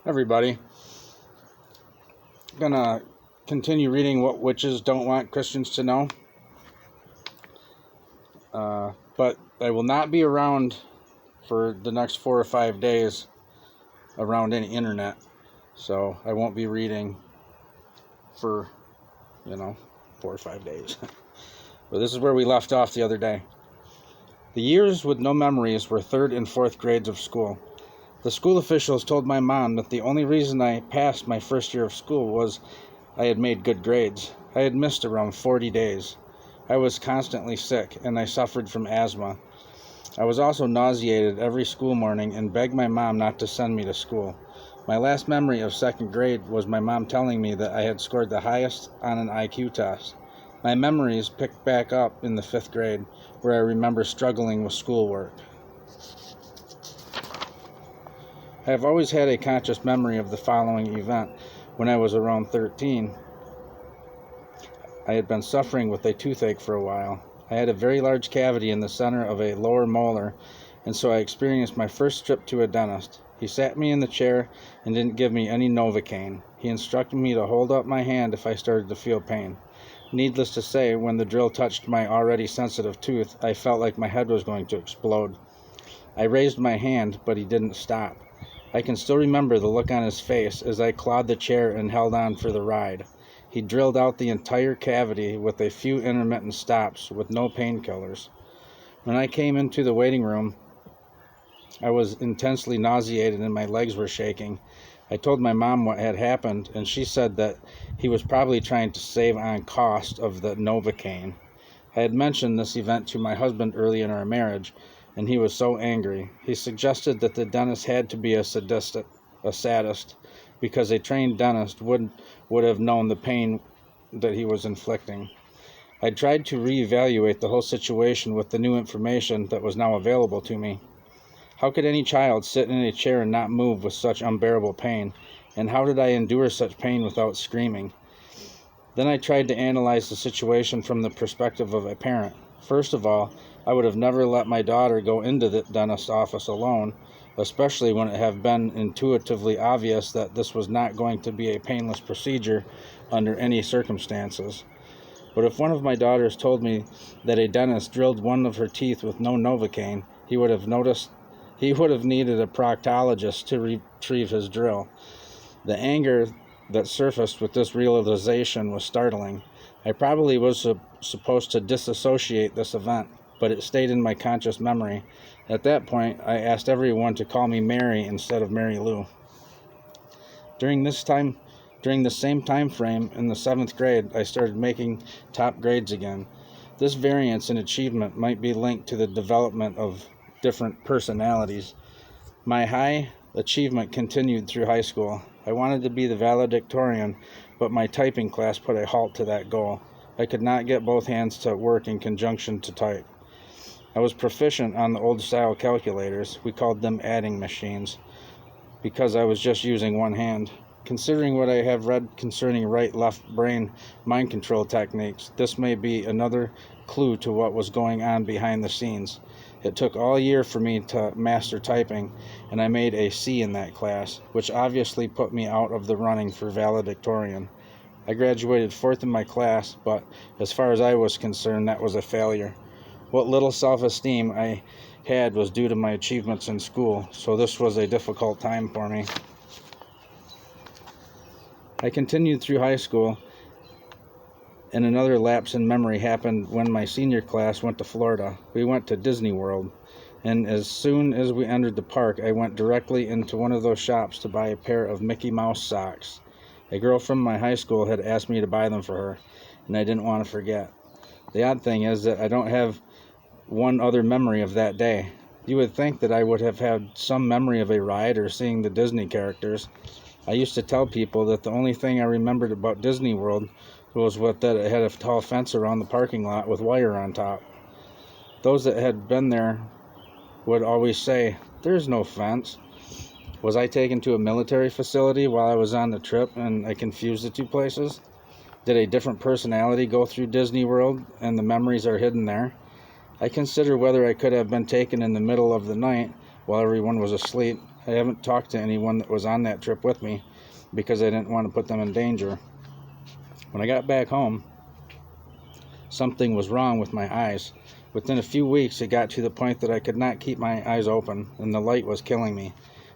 Everybody, I'm gonna continue reading What Witches Don't Want Christians to Know, but I will not be around for the next 4 or 5 days around any internet, so I won't be reading for 4 or 5 days. But this is where we left off the other day. The years with no memories were 3rd and 4th grades of school. The school officials told my mom that the only reason I passed my first year of school was I had made good grades. I had missed around 40 days. I was constantly sick, and I suffered from asthma. I was also nauseated every school morning and begged my mom not to send me to school. My last memory of 2nd grade was my mom telling me that I had scored the highest on an IQ test. My memories picked back up in the 5th grade, where I remember struggling with schoolwork. I have always had a conscious memory of the following event. When I was around 13, I had been suffering with a toothache for a while. I had a very large cavity in the center of a lower molar, and so I experienced my first trip to a dentist. He sat me in the chair and didn't give me any Novocaine. He instructed me to hold up my hand if I started to feel pain. Needless to say, when the drill touched my already sensitive tooth, I felt like my head was going to explode. I raised my hand, but he didn't stop. I can still remember the look on his face as I clawed the chair and held on for the ride. He drilled out the entire cavity with a few intermittent stops with no painkillers. When I came into the waiting room, I was intensely nauseated and my legs were shaking. I told my mom what had happened, and she said that he was probably trying to save on cost of the Novocaine. I had mentioned this event to my husband early in our marriage, and he was so angry. He suggested that the dentist had to be a sadist, because a trained dentist would have known the pain that he was inflicting. I tried to reevaluate the whole situation with the new information that was now available to me. How could any child sit in a chair and not move with such unbearable pain? And how did I endure such pain without screaming? Then I tried to analyze the situation from the perspective of a parent. First of all, I would have never let my daughter go into the dentist's office alone, especially when it had been intuitively obvious that this was not going to be a painless procedure under any circumstances. But if one of my daughters told me that a dentist drilled one of her teeth with no Novocaine, he would have needed a proctologist to retrieve his drill. The anger that surfaced with this realization was startling. I probably was supposed to disassociate this event, but it stayed in my conscious memory. At that point, I asked everyone to call me Mary instead of Mary Lou. During the same time frame in the 7th grade, I started making top grades again. This variance in achievement might be linked to the development of different personalities. My high achievement continued through high school. I wanted to be the valedictorian, but my typing class put a halt to that goal. I could not get both hands to work in conjunction to type. I was proficient on the old-style calculators. We called them adding machines, because I was just using one hand. Considering what I have read concerning right-left brain mind control techniques, this may be another clue to what was going on behind the scenes. It took all year for me to master typing, and I made a C in that class, which obviously put me out of the running for valedictorian. I graduated 4th in my class, but as far as I was concerned, that was a failure. What little self-esteem I had was due to my achievements in school, so this was a difficult time for me. I continued through high school, and another lapse in memory happened when my senior class went to Florida. We went to Disney World, and as soon as we entered the park, I went directly into one of those shops to buy a pair of Mickey Mouse socks. A girl from my high school had asked me to buy them for her, and I didn't want to forget. The odd thing is that I don't have one other memory of that day. You would think that I would have had some memory of a ride or seeing the Disney characters. I used to tell people that the only thing I remembered about Disney World was that it had a tall fence around the parking lot with wire on top. Those that had been there would always say, "There's no fence." Was I taken to a military facility while I was on the trip and I confused the two places? Did a different personality go through Disney World and the memories are hidden there? I consider whether I could have been taken in the middle of the night while everyone was asleep I haven't talked to anyone that was on that trip with me because I didn't want to put them in danger. When I got back home, something was wrong with my eyes. Within a few weeks, it got to the point that I could not keep my eyes open, and the light was killing me.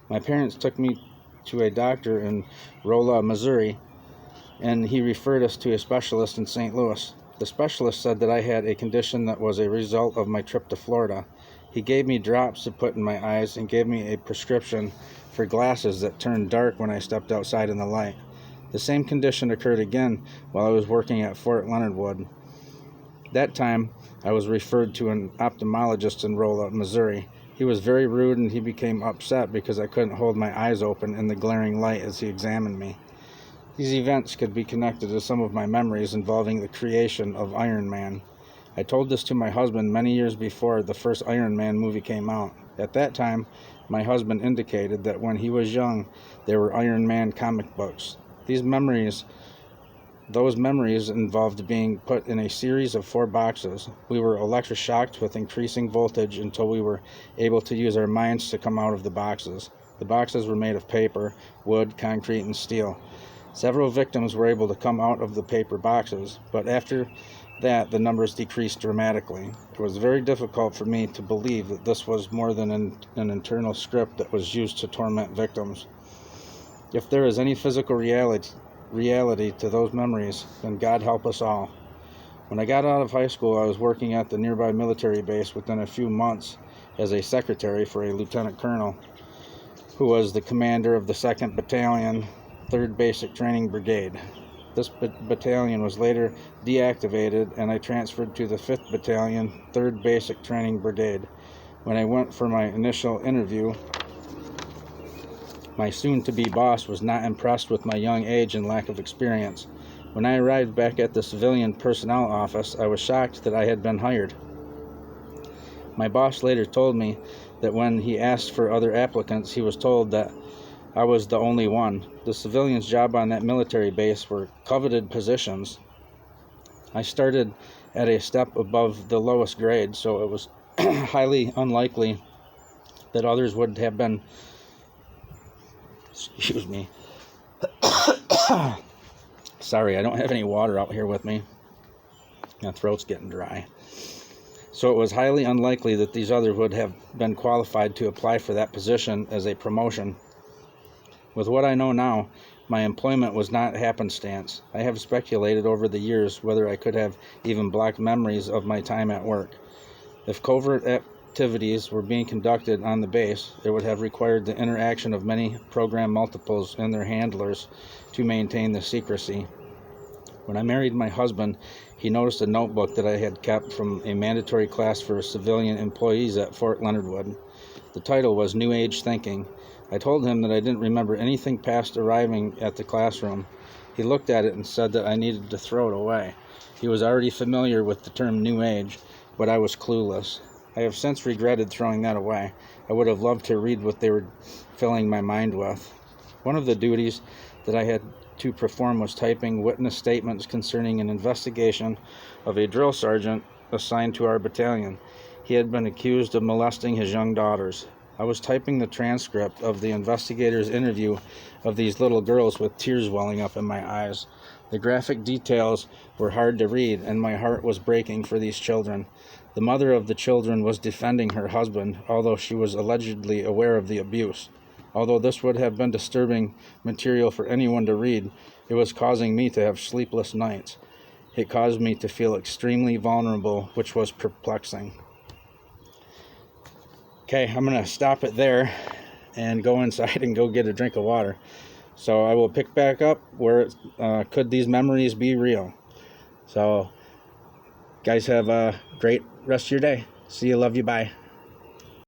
My parents took me to a doctor in Rolla, Missouri, and he referred us to a specialist in St. Louis. The specialist said that I had a condition that was a result of my trip to Florida. He gave me drops to put in my eyes and gave me a prescription for glasses that turned dark when I stepped outside in the light. The same condition occurred again while I was working at Fort Leonard Wood. That time, I was referred to an ophthalmologist in Rolla, Missouri. He was very rude, and he became upset because I couldn't hold my eyes open in the glaring light as he examined me. These events could be connected to some of my memories involving the creation of Iron Man. I told this to my husband many years before the first Iron Man movie came out. At that time, my husband indicated that when he was young, there were Iron Man comic books. Those memories involved being put in a series of 4 boxes. We were electroshocked with increasing voltage until we were able to use our minds to come out of the boxes. The boxes were made of paper, wood, concrete, and steel. Several victims were able to come out of the paper boxes, but after that, the numbers decreased dramatically. It was very difficult for me to believe that this was more than an internal script that was used to torment victims. If there is any physical reality to those memories, then God help us all. When I got out of high school, I was working at the nearby military base within a few months as a secretary for a lieutenant colonel who was the commander of the 2nd Battalion, 3rd Basic Training Brigade. This battalion was later deactivated, and I transferred to the 5th Battalion, 3rd Basic Training Brigade. When I went for my initial interview, my soon-to-be boss was not impressed with my young age and lack of experience. When I arrived back at the civilian personnel office, I was shocked that I had been hired. My boss later told me that when he asked for other applicants, he was told that I was the only one. The civilian's job on that military base were coveted positions. I started at a step above the lowest grade, so it was highly unlikely that others would have been. Excuse me. Sorry, I don't have any water out here with me. My throat's getting dry. So it was highly unlikely that these others would have been qualified to apply for that position as a promotion. With what I know now, my employment was not happenstance. I have speculated over the years whether I could have even blocked memories of my time at work. If covert activities were being conducted on the base, it would have required the interaction of many program multiples and their handlers to maintain the secrecy. When I married my husband, he noticed a notebook that I had kept from a mandatory class for civilian employees at Fort Leonard Wood. The title was New Age Thinking. I told him that I didn't remember anything past arriving at the classroom. He looked at it and said that I needed to throw it away. He was already familiar with the term New Age, but I was clueless. I have since regretted throwing that away. I would have loved to read what they were filling my mind with. One of the duties that I had to perform was typing witness statements concerning an investigation of a drill sergeant assigned to our battalion. He had been accused of molesting his young daughters. I was typing the transcript of the investigator's interview of these little girls with tears welling up in my eyes. The graphic details were hard to read, and my heart was breaking for these children. The mother of the children was defending her husband, although she was allegedly aware of the abuse. Although this would have been disturbing material for anyone to read, it was causing me to have sleepless nights. It caused me to feel extremely vulnerable, which was perplexing. Okay, I'm going to stop it there and go inside and go get a drink of water. So I will pick back up where could these memories be real. So guys, have a great rest of your day. See you, love you, bye.